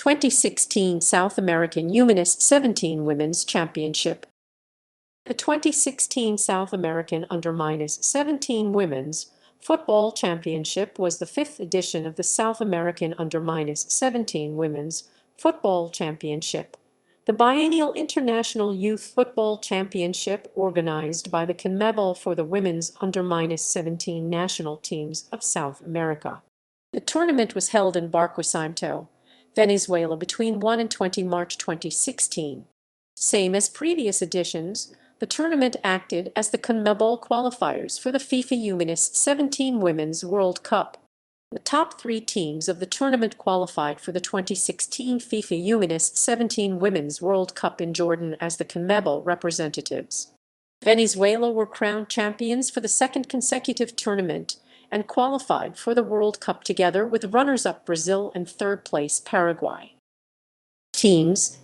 2016 South American U-17 Women's Championship. The 2016 South American Under-17 Women's Football Championship was the fifth edition of the South American Under-17 Women's Football Championship, the biennial international youth football championship organized by the CONMEBOL for the women's Under-17 national teams of South America. The tournament was held in Barquisimeto, Venezuela between 1 and 20 March 2016. Same as previous editions, the tournament acted as the CONMEBOL qualifiers for the FIFA U-17 Women's World Cup. The top three teams of the tournament qualified for the 2016 FIFA U-17 Women's World Cup in Jordan as the CONMEBOL representatives. Venezuela were crowned champions for the second consecutive tournament and qualified for the World Cup together with runners-up Brazil and third-place Paraguay. Teams.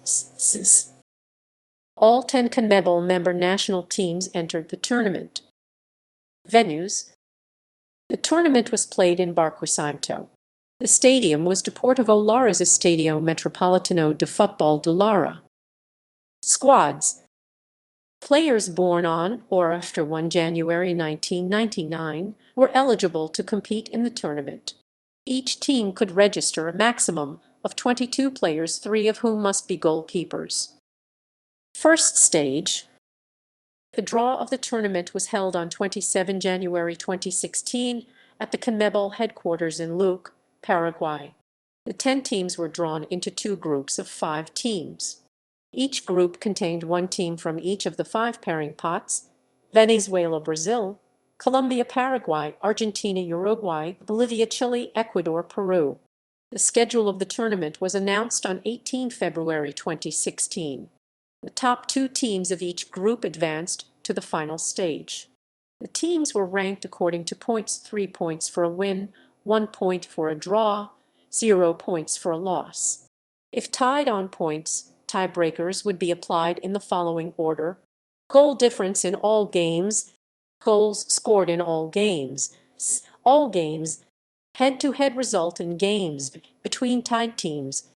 All 10 CONMEBOL member national teams entered the tournament. Venues. The tournament was played in Barquisimeto. The stadium was Deportivo Lara's Estadio Metropolitano de Futbol de Lara. Squads. Players born on or after 1 January 1999 were eligible to compete in the tournament. Each team could register a maximum of 22 players, 3 of whom must be goalkeepers. First stage. The draw of the tournament was held on 27 January 2016 at the CONMEBOL headquarters in Luque, Paraguay. The 10 teams were drawn into 2 groups of 5 teams. Each group contained 1 team from each of the 5 pairing pots: Venezuela, Brazil, Colombia, Paraguay, Argentina, Uruguay, Bolivia, Chile, Ecuador, Peru. The schedule of the tournament was announced on 18 February 2016. The top 2 teams of each group advanced to the final stage. The teams were ranked according to points: 3 points for a win, 1 point for a draw, 0 points for a loss. If tied on points, tiebreakers would be applied in the following order: goal difference in all games, goals scored in all games, head-to-head result in games between tied teams,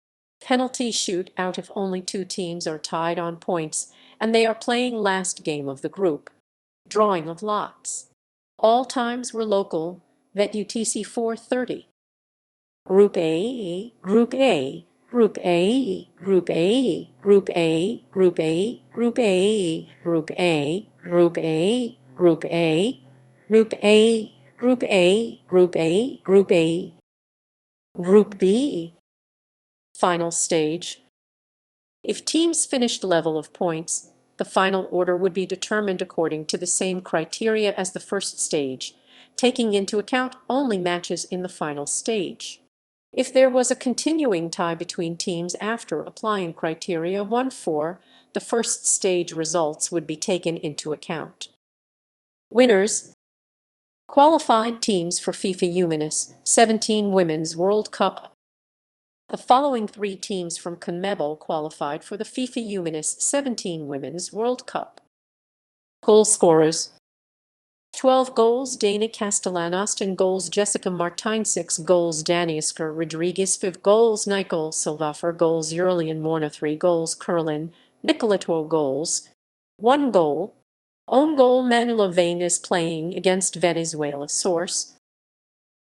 penalty shoot-out if only 2 teams are tied on points and they are playing last game of the group, drawing of lots. All times were local, vet UTC 4:30. Group A, Group A, Group A, Group A, Group A, Group A, Group A, Group A, Group A, Group A, Group A, Group A, Group A, Group A. Group B. Final stage. If teams finished level of points, the final order would be determined according to the same criteria as the first stage, taking into account only matches in the final stage. If there was a continuing tie between teams after applying criteria 1-4, the first stage results would be taken into account. Winners. Qualified teams for FIFA U-17 Women's World Cup. The following 3 teams from CONMEBOL qualified for the FIFA U-17 Women's World Cup. Goalscorers. 12 goals Dana Castellanos, 10 goals Jessica Martine, 6 goals Daniuska Rodriguez, 5 goals Nicole Silva, 4 goals Yerlian Morna, 3 goals Curlin Nicoleto, goals 1 goal. Own goal Manuela Vane is playing against Venezuela. Source: